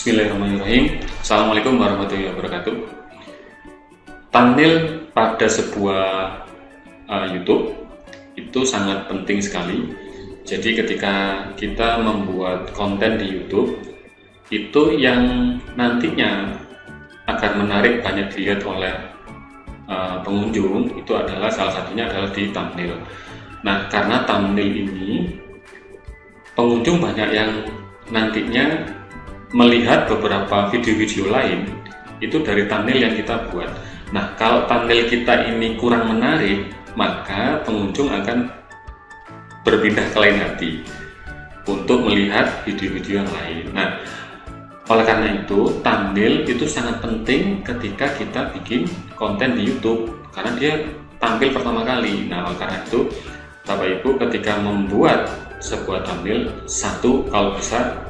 Bismillahirrahmanirrahim. Assalamualaikum warahmatullahi wabarakatuh. Thumbnail pada sebuah YouTube itu sangat penting sekali. Jadi ketika kita membuat konten di YouTube, itu yang nantinya akan menarik banyak dilihat oleh pengunjung, itu adalah salah satunya adalah di thumbnail. Nah, karena thumbnail ini pengunjung banyak yang nantinya melihat beberapa video-video lain itu dari thumbnail yang kita buat. Nah, kalau thumbnail kita ini kurang menarik, maka pengunjung akan berpindah ke lain hati untuk melihat video-video yang lain. Nah, oleh karena itu thumbnail itu sangat penting ketika kita bikin konten di YouTube karena dia tampil pertama kali. Nah, oleh karena itu Bapak Ibu ketika membuat sebuah thumbnail, satu, kalau bisa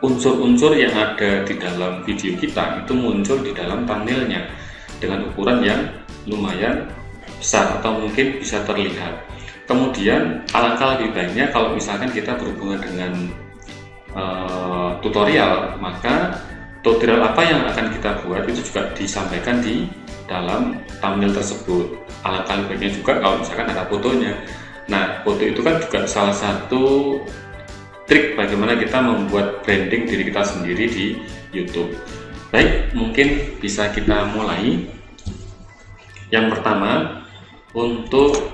unsur-unsur yang ada di dalam video kita itu muncul di dalam thumbnailnya dengan ukuran yang lumayan besar atau mungkin bisa terlihat. Kemudian alangkah lebih baiknya kalau misalkan kita berhubungan dengan tutorial, maka tutorial apa yang akan kita buat itu juga disampaikan di dalam thumbnail tersebut. Alangkah lebih baiknya juga kalau misalkan ada fotonya. Nah, foto itu kan juga salah satu trik bagaimana kita membuat branding diri kita sendiri di YouTube. Baik, mungkin bisa kita mulai. Yang pertama, untuk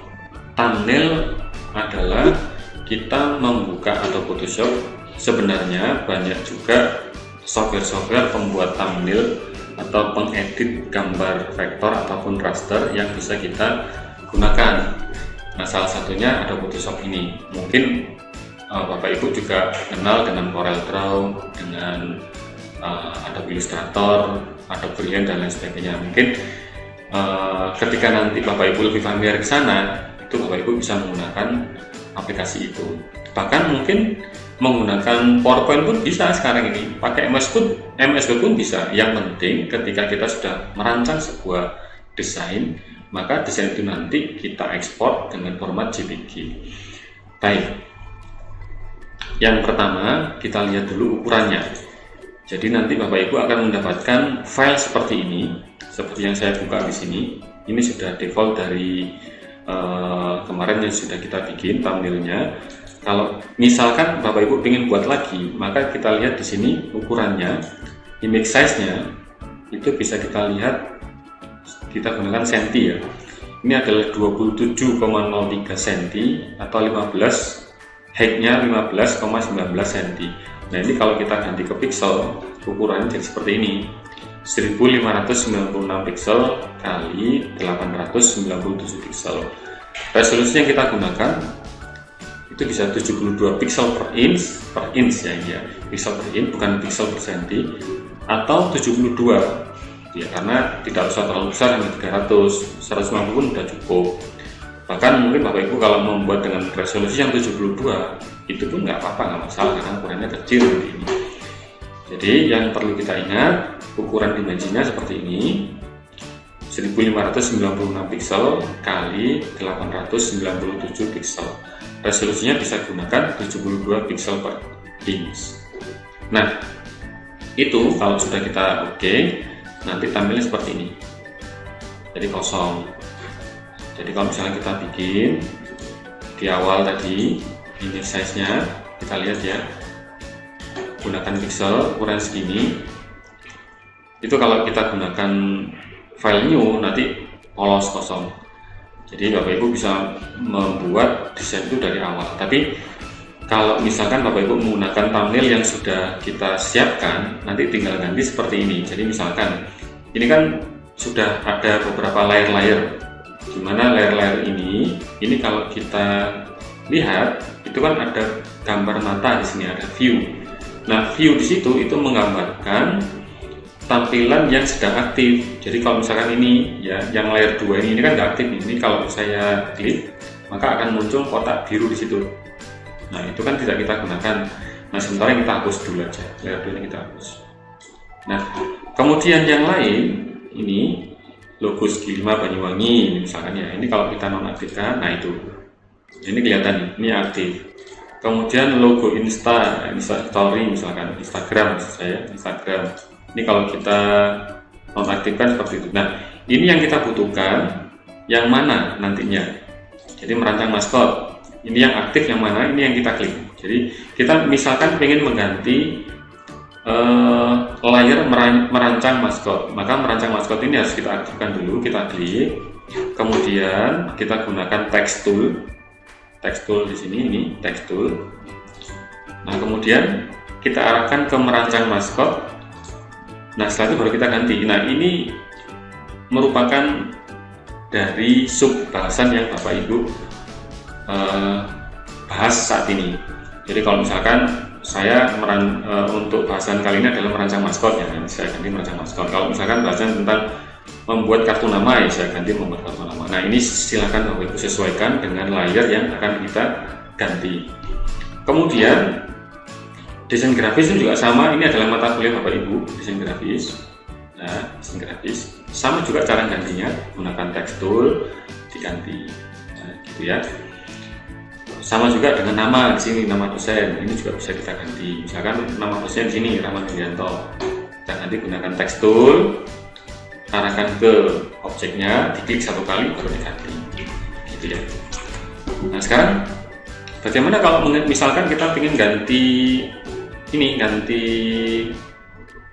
thumbnail adalah kita membuka atau Photoshop. Sebenarnya banyak juga software-software pembuat thumbnail atau pengedit gambar vektor ataupun raster yang bisa kita gunakan. Nah, salah satunya ada Photoshop ini. Mungkin Bapak Ibu juga kenal dengan CorelDRAW, dengan Adobe Illustrator, Adobe Brilliant dan lain sebagainya. Mungkin ketika nanti Bapak Ibu lebih familiar ke sana, itu Bapak Ibu bisa menggunakan aplikasi itu. Bahkan mungkin menggunakan PowerPoint pun bisa sekarang ini. Pakai MS Word pun bisa. Yang penting ketika kita sudah merancang sebuah desain, maka desain itu nanti kita ekspor dengan format JPG. Baik. Yang pertama, kita lihat dulu ukurannya. Jadi nanti Bapak Ibu akan mendapatkan file seperti ini, seperti yang saya buka di sini. Ini sudah default dari kemarin yang sudah kita bikin thumbnailnya. Kalau misalkan Bapak Ibu ingin buat lagi, maka kita lihat di sini ukurannya, image size-nya itu bisa kita lihat. Kita gunakan senti ya. Ini adalah 27,03 cm atau 15. Height-nya 15,19 cm. Nah, ini kalau kita ganti ke pixel, ukurannya jadi seperti ini. 1596 pixel kali 897 pixel. Resolusi yang kita gunakan itu bisa 72 pixel per inch ya. Pixel per inch bukan pixel per senti, atau 72 ya, karena tidak usah terlalu besar sampai 300, 150 pun sudah cukup. Bahkan mungkin Bapak Ibu kalau membuat dengan resolusi yang 72 itu pun nggak apa-apa, nggak masalah karena ukurannya kecil seperti ini. Jadi yang perlu kita ingat, ukuran dimensinya seperti ini, 1596 pixel kali 897 pixel. Resolusinya bisa gunakan 72 pixel per inch. Nah, itu kalau sudah kita oke, nanti tampilnya seperti ini. Jadi kosong. Jadi kalau misalnya kita bikin di awal tadi image size-nya, kita lihat ya, gunakan pixel ukuran segini. Itu kalau kita gunakan file new nanti polos kosong. Jadi Bapak Ibu bisa membuat desain itu dari awal. Tapi kalau misalkan Bapak Ibu menggunakan thumbnail yang sudah kita siapkan, nanti tinggal ganti seperti ini. Jadi misalkan ini kan sudah ada beberapa layer-layer. Dimana layer-layer ini kalau kita lihat itu kan ada gambar mata di sini, ada view. Nah, view di situ itu menggambarkan tampilan yang sedang aktif. Jadi kalau misalkan ini ya, yang layer 2 ini kan nggak aktif. Ini kalau saya klik maka akan muncul kotak biru di situ. Nah, itu kan tidak kita gunakan. Nah, sementara kita hapus dulu aja. Layer 2 ini kita hapus. Nah, kemudian yang lain ini logo Segi 5 Banyuwangi misalkan ya, ini kalau kita nonaktifkan, nah itu ini kelihatan ini aktif. Kemudian logo Insta Story misalkan, Instagram maksud saya, Instagram. Ini kalau kita nonaktifkan seperti itu. Nah, ini yang kita butuhkan, yang mana nantinya. Jadi merancang maskot, ini yang aktif yang mana, ini yang kita klik. Jadi kita misalkan ingin mengganti layar merancang maskot, maka merancang maskot ini harus kita aktifkan dulu, kita klik. Kemudian kita gunakan text tool di sini, ini text tool. Nah, kemudian kita arahkan ke merancang maskot. Nah, setelah itu baru kita ganti. Nah, ini merupakan dari sub bahasan yang Bapak Ibu bahas saat ini. Jadi kalau misalkan saya untuk bahasan kali ini adalah merancang maskot, ya saya ganti merancang maskot. Kalau misalkan bahasan tentang membuat kartu nama, ya saya ganti membuat kartu nama. Nah, ini silakan Bapak Ibu sesuaikan dengan layar yang akan kita ganti. Kemudian desain grafis itu juga sama, ini adalah mata kuliah Bapak Ibu, desain grafis. Nah, desain grafis sama juga cara gantinya, gunakan text tool, diganti. Nah, gitu ya. Sama juga dengan nama di sini, nama dosen, ini juga bisa kita ganti. Misalkan nama dosen di sini Rahmat Irianto, kita ganti gunakan text tool, arahkan ke objeknya, diklik satu kali baru diganti. Gitu ya. Nah, sekarang bagaimana kalau misalkan kita ingin ganti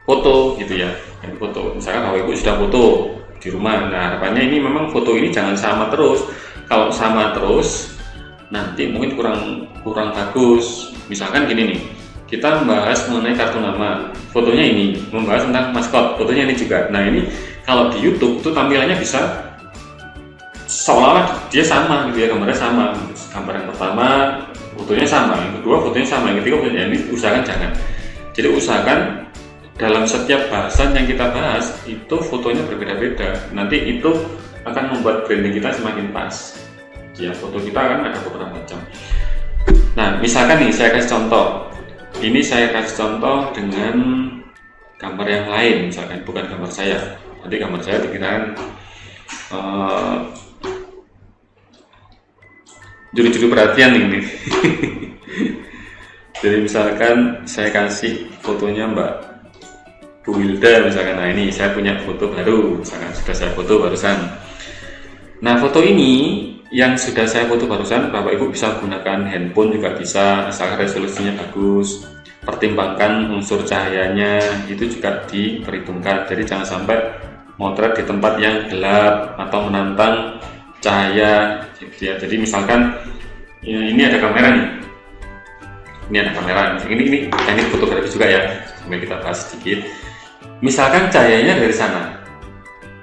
foto gitu ya, ganti foto. Misalkan Bapak Ibu sudah foto di rumah. Nah, harapannya ini memang foto ini jangan sama terus. Kalau sama terus nanti mungkin kurang bagus. Misalkan gini nih, kita membahas mengenai kartu nama, fotonya ini, membahas tentang maskot, fotonya ini juga. Nah, ini kalau di YouTube itu tampilannya bisa seolah-olah dia sama gitu ya, gambarnya sama. Gambar yang pertama fotonya sama, yang kedua fotonya sama, yang ketiga fotonya ini. Usahakan jangan. Jadi usahakan dalam setiap bahasan yang kita bahas itu fotonya berbeda-beda. Nanti itu akan membuat branding kita semakin pas. Ya, foto kita kan ada beberapa macam. Nah, misalkan nih saya kasih contoh. Ini saya kasih contoh dengan gambar yang lain, misalkan bukan gambar saya. Nanti gambar saya dikirakan juri-juri perhatian ini. Jadi misalkan saya kasih fotonya Mbak Bu Wilda misalkan. Nah, ini saya punya foto baru, misalkan sudah saya foto barusan. Nah, foto ini yang sudah saya foto barusan, Bapak Ibu bisa gunakan handphone juga bisa, asalkan resolusinya bagus. Pertimbangkan unsur cahayanya, itu juga diperhitungkan. Jadi jangan sampai motret di tempat yang gelap atau menantang cahaya gitu ya. Jadi misalkan ini ada kamera nih, ini ada kamera, ini teknik fotografi juga ya, sambil kita bahas sedikit. Misalkan cahayanya dari sana,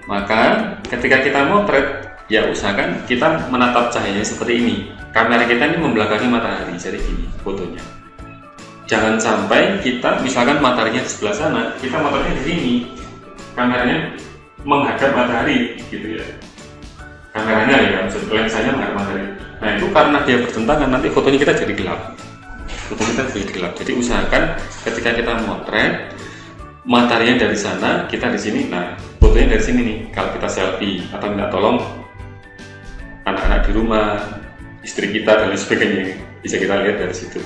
maka ketika kita motret, ya usahakan kita menatap cahayanya seperti ini. Kamera kita ini membelakangi matahari, jadi gini fotonya. Jangan sampai kita misalkan mataharinya di sebelah sana, kita motretnya di sini, kameranya menghadap matahari gitu ya. Kameranya ya, lensanya menghadap matahari. Nah, itu karena dia bertentangan, nanti fotonya kita jadi gelap. Foto kita jadi gelap. Jadi usahakan ketika kita motret, mataharinya dari sana, kita di sini. Nah, fotonya dari sini nih. Kalau kita selfie atau minta tolong anak-anak di rumah, istri kita dan lain sebagainya, bisa kita lihat dari situ.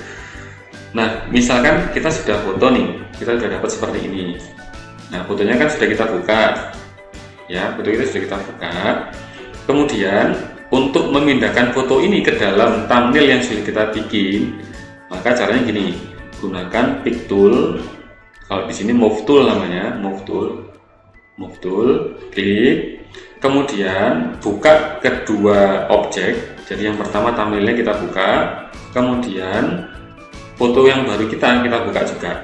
Nah, misalkan kita sudah foto nih, kita sudah dapat seperti ini. Nah, fotonya kan sudah kita buka, ya, foto kita sudah kita buka. Kemudian untuk memindahkan foto ini ke dalam thumbnail yang sudah kita bikin, maka caranya gini, gunakan pick tool. Kalau di sini move tool namanya, move tool, klik. Kemudian buka kedua objek. Jadi yang pertama thumbnailnya kita buka, kemudian foto yang baru kita buka juga.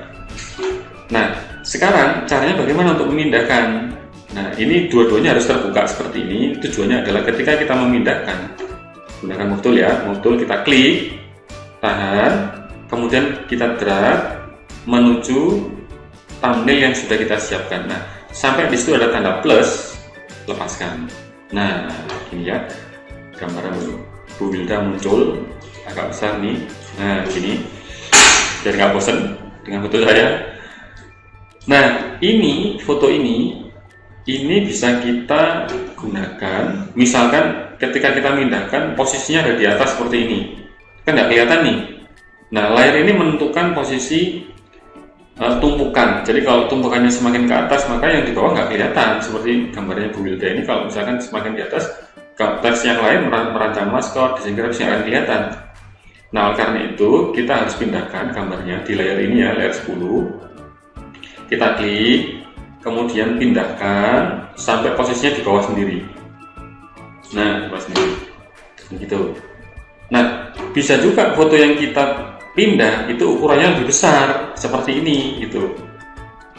Nah, sekarang caranya bagaimana untuk memindahkan? Nah, ini dua-duanya harus terbuka seperti ini. Tujuannya adalah ketika kita memindahkan, gunakan move tool ya, move tool kita klik, tahan, kemudian kita drag menuju thumbnail yang sudah kita siapkan. Nah, sampai di situ ada tanda plus, lepaskan. Nah, ini ya, gambar Bu Wilda muncul agak besar nih. Nah, gini, biar nggak bosan dengan foto saya. Nah, ini foto ini bisa kita gunakan. Misalkan ketika kita mindahkan, posisinya ada di atas seperti ini, kan nggak kelihatan nih. Nah, layer ini menentukan posisi tumpukan. Jadi kalau tumpukannya semakin ke atas, maka yang di bawah nggak kelihatan. Seperti gambarnya Bu Wilda ini, kalau misalkan semakin di atas, teks yang lain merancang maskot, desain grafis yang akan kelihatan. Nah, oleh karena itu kita harus pindahkan gambarnya di layer ini ya, layer 10. Kita klik, kemudian pindahkan sampai posisinya di bawah sendiri. Nah, di bawah sendiri. Begitu. Nah, bisa juga foto yang kita pindah itu ukurannya lebih besar seperti ini gitu.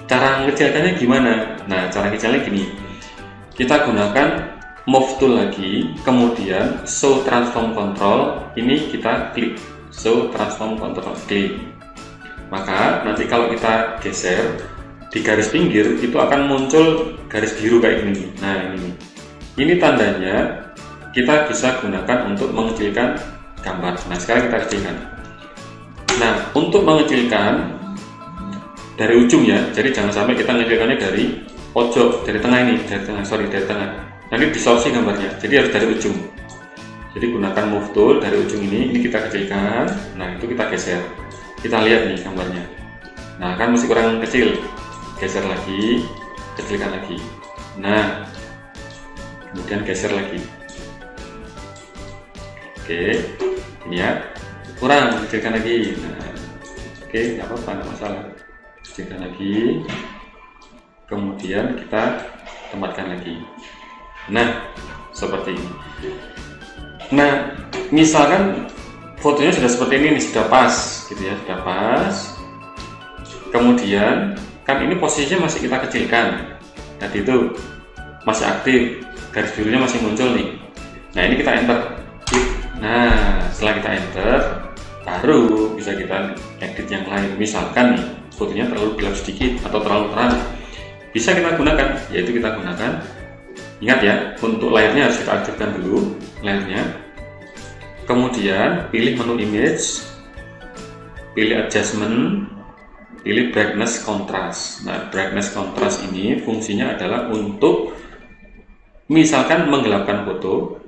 Cara mengecilkannya gimana? Nah, cara kecilnya gini, kita gunakan move tool lagi, kemudian show transform control, ini kita klik show transform control, klik. Maka nanti kalau kita geser di garis pinggir itu akan muncul garis biru kayak gini. Nah, ini tandanya kita bisa gunakan untuk mengecilkan gambar. Nah, sekarang kita kecilkan. Nah, untuk mengecilkan dari ujung ya, jadi jangan sampai kita mengecilkannya dari pojok, dari tengah ini, dari tengah. Nanti distorsi gambarnya, jadi harus dari ujung. Jadi gunakan move tool dari ujung ini kita kecilkan. Nah, itu kita geser. Kita lihat nih gambarnya. Nah, kan masih kurang kecil. Geser lagi, kecilkan lagi. Nah, kemudian geser lagi. Oke, ini ya. Kurang, kecilkan lagi. Nah, oke, nggak apa-apa, nggak masalah. Kecilkan lagi, kemudian kita tempatkan lagi. Nah, seperti ini. Nah, misalkan fotonya sudah seperti ini, sudah pas, gitu ya, sudah pas. Kemudian, kan ini posisinya masih kita kecilkan. Tadi itu masih aktif, garis birunya masih muncul nih. Nah, ini kita enter. Nah, setelah kita enter, baru bisa kita edit yang lain. Misalkan nih fotonya terlalu gelap sedikit atau terlalu terang, bisa kita gunakan, yaitu kita gunakan, ingat ya, untuk layarnya harus kita aktifkan dulu layarnya, kemudian pilih menu image, pilih adjustment, pilih brightness contrast. Nah, brightness contrast ini fungsinya adalah untuk misalkan menggelapkan foto,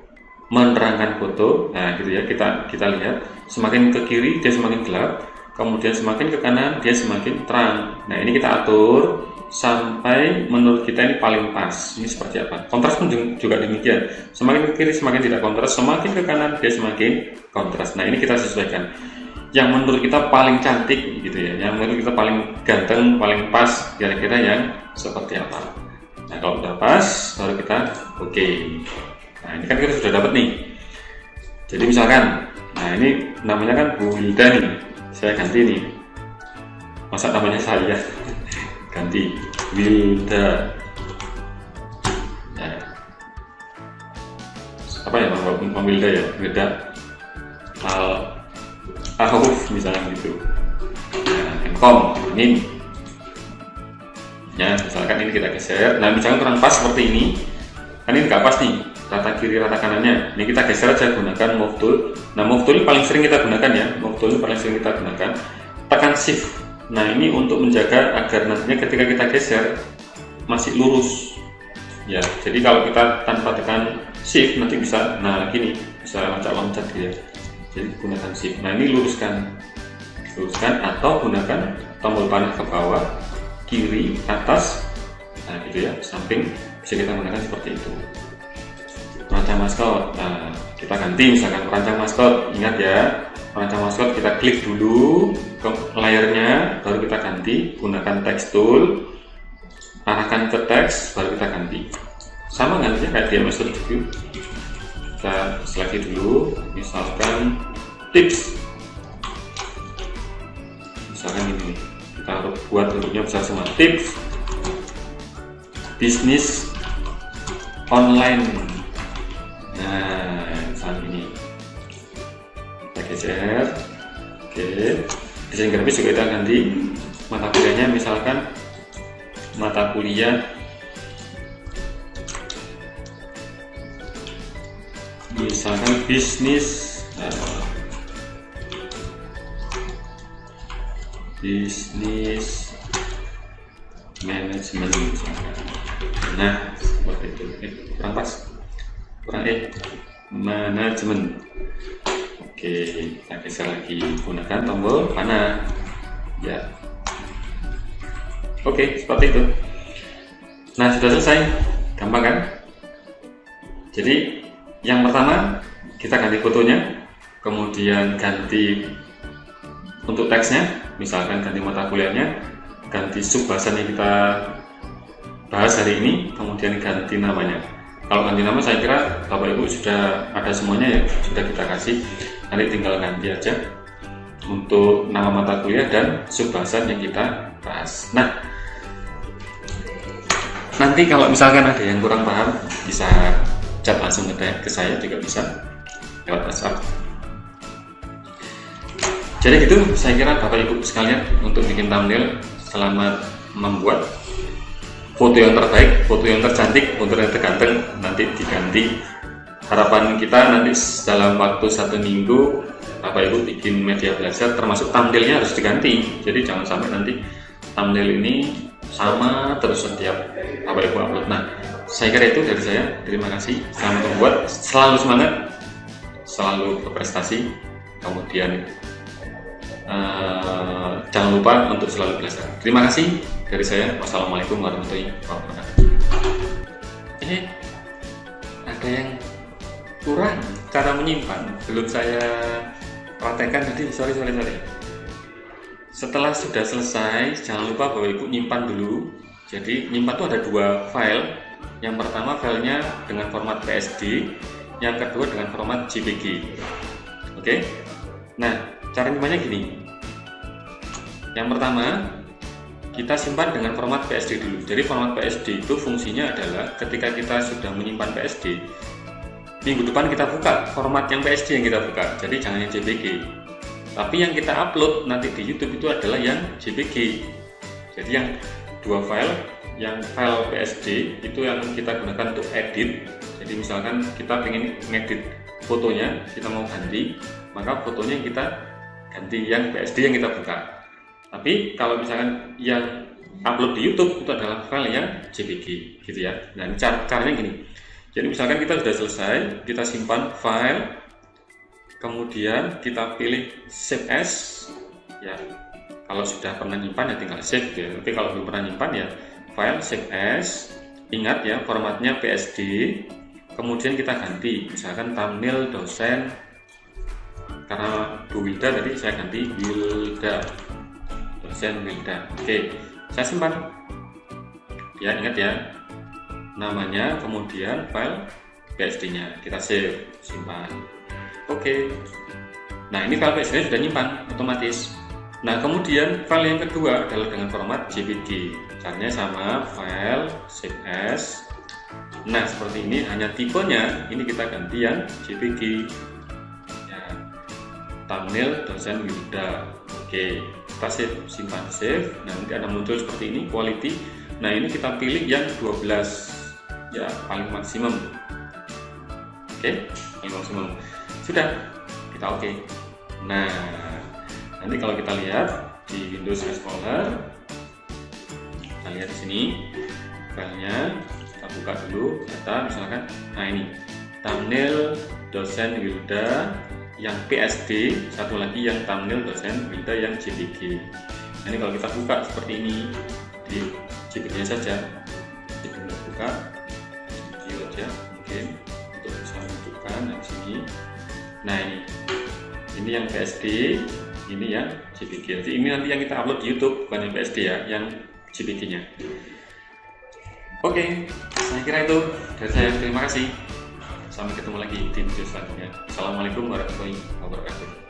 menerangkan foto. Nah, gitu ya, kita lihat semakin ke kiri dia semakin gelap, kemudian semakin ke kanan dia semakin terang. Nah, ini kita atur sampai menurut kita ini paling pas. Ini seperti apa? Kontras pun juga demikian. Semakin ke kiri semakin tidak kontras, semakin ke kanan dia semakin kontras. Nah, ini kita sesuaikan. Yang menurut kita paling cantik gitu ya, yang menurut kita paling ganteng, paling pas, kira-kira yang seperti apa. Nah, kalau udah pas baru kita oke. Nah, ini kan kita sudah dapat nih. Jadi misalkan, nah ini namanya kan Bu Wilda nih, saya ganti nih. Masa namanya saya ganti Wilda. Nah, apa ya Bang Wilda ya? Wilda Al-Ahuf misalnya gitu. Nah, Enkom ini. Ya, misalkan ini kita geser. Nah, misalkan kurang pas seperti ini, kan ini nggak pas nih. Rata kiri, rata kanannya. Ini kita geser aja gunakan move tool. Nah, move tool ini paling sering kita gunakan ya. Move tool ini paling sering kita gunakan. Tekan shift. Nah, ini untuk menjaga agar nantinya ketika kita geser masih lurus. Ya, jadi kalau kita tanpa tekan shift nanti bisa, nah gini, bisa loncat-loncat gitu ya. Jadi gunakan shift. Nah, ini luruskan atau gunakan tombol panah ke bawah, kiri, atas. Nah, gitu ya, samping bisa kita gunakan seperti itu. Perancang maskot, nah kita ganti misalkan perancang maskot. Ingat ya, perancang maskot kita klik dulu ke layarnya, baru kita ganti, gunakan text tool, arahkan ke teks, baru kita ganti. Sama gantinya kayak di MS Studio. Kita selagi dulu, misalkan tips, misalkan ini kita buat bentuknya besar semua, tips bisnis online. Nah, saat ini kita geser. Oke, desain grafis juga kita ganti. Mata kuliahnya misalkan mata kuliah misalkan bisnis bisnis manajemen misalkan. Nah, seperti itu. Kurang pas, kurang manajemen. Oke, kita geser lagi, gunakan tombol panah ya. Oke, seperti itu. Nah, sudah selesai, gampang kan? Jadi yang pertama kita ganti fotonya, kemudian ganti untuk teksnya, misalkan ganti mata kuliahnya, ganti subbahasan yang kita bahas hari ini, kemudian ganti namanya. Kalau ganti nama saya kira Bapak Ibu sudah ada semuanya ya, sudah kita kasih, nanti tinggal ganti aja untuk nama mata kuliah dan subbahasan yang kita bahas. Nah, nanti kalau misalkan ada yang kurang paham bisa chat langsung ke saya, juga bisa lewat WhatsApp. Jadi gitu, saya kira Bapak Ibu sekalian untuk bikin thumbnail, selamat membuat foto yang terbaik, foto yang tercantik, foto yang terganteng nanti diganti. Harapan kita nanti dalam waktu 1 minggu Bapak Ibu bikin media belajar, termasuk thumbnailnya harus diganti. Jadi jangan sampai nanti thumbnail ini sama terus setiap Bapak Ibu upload. Nah, saya kira itu dari saya. Terima kasih. Selamat membuat, selalu semangat, selalu berprestasi. Kemudian jangan lupa untuk selalu belajar. Terima kasih dari saya. Wassalamualaikum warahmatullahi wabarakatuh. Ada yang kurang cara menyimpan, belum saya praktekkan tadi. Sorry. Setelah sudah selesai, jangan lupa Bapak Ibu nyimpan dulu. Jadi nyimpan itu ada 2 file. Yang pertama filenya dengan format PSD, yang kedua dengan format JPG. Oke. Nah, cara nyimpannya gini. Yang pertama, kita simpan dengan format PSD dulu. Jadi format PSD itu fungsinya adalah ketika kita sudah menyimpan PSD, minggu depan kita buka format yang PSD yang kita buka. Jadi jangan yang JPG. Tapi yang kita upload nanti di YouTube itu adalah yang JPG. Jadi yang 2 file, yang file PSD itu yang kita gunakan untuk edit. Jadi misalkan kita ingin ngedit fotonya, kita mau ganti, maka fotonya kita ganti yang PSD yang kita buka. Tapi kalau misalkan yang upload di YouTube itu adalah file yang JPG gitu ya. Nah, caranya gini. Jadi misalkan kita sudah selesai, kita simpan file, kemudian kita pilih save as ya. Kalau sudah pernah nyimpan ya tinggal save gitu ya. Tapi kalau belum pernah nyimpan ya file save as. Ingat ya, formatnya PSD. Kemudian kita ganti, misalkan thumbnail dosen, karena Bu Wilda tadi saya ganti Wilda, dosen Wilda. Oke, saya simpan ya, ingat ya namanya, kemudian file PSD nya kita save, simpan. Oke, nah ini file PSD nya sudah nyimpan otomatis. Nah, kemudian file yang kedua adalah dengan format JPG. Caranya sama, file save as. Nah, seperti ini, hanya tipenya ini kita ganti yang JPG ya, thumbnail dosen Wilda. Oke, kita save, simpan, save. Nah, nanti ada muncul seperti ini, quality. Nah, ini kita pilih yang 12 ya, paling maksimum. Oke, paling maksimum. Sudah, kita oke. Nah, nanti kalau kita lihat di Windows Explorer, kita lihat di sini filenya, kita buka dulu data misalkan. Nah, ini thumbnail dosen Wilda yang PSD, satu lagi yang thumbnail dosen Wilda yang JPG. Nah, ini kalau kita buka seperti ini di JPG-nya saja, kita buka video aja mungkin untuk bisa menunjukkan di sini. Nah, ini yang PSD, ini yang JPG. Jadi ini nanti yang kita upload di YouTube, bukan yang PSD ya, yang JPG-nya. Oke, saya kira itu dari saya. Terima kasih. Sampai ketemu lagi di video selanjutnya. Assalamualaikum warahmatullahi wabarakatuh.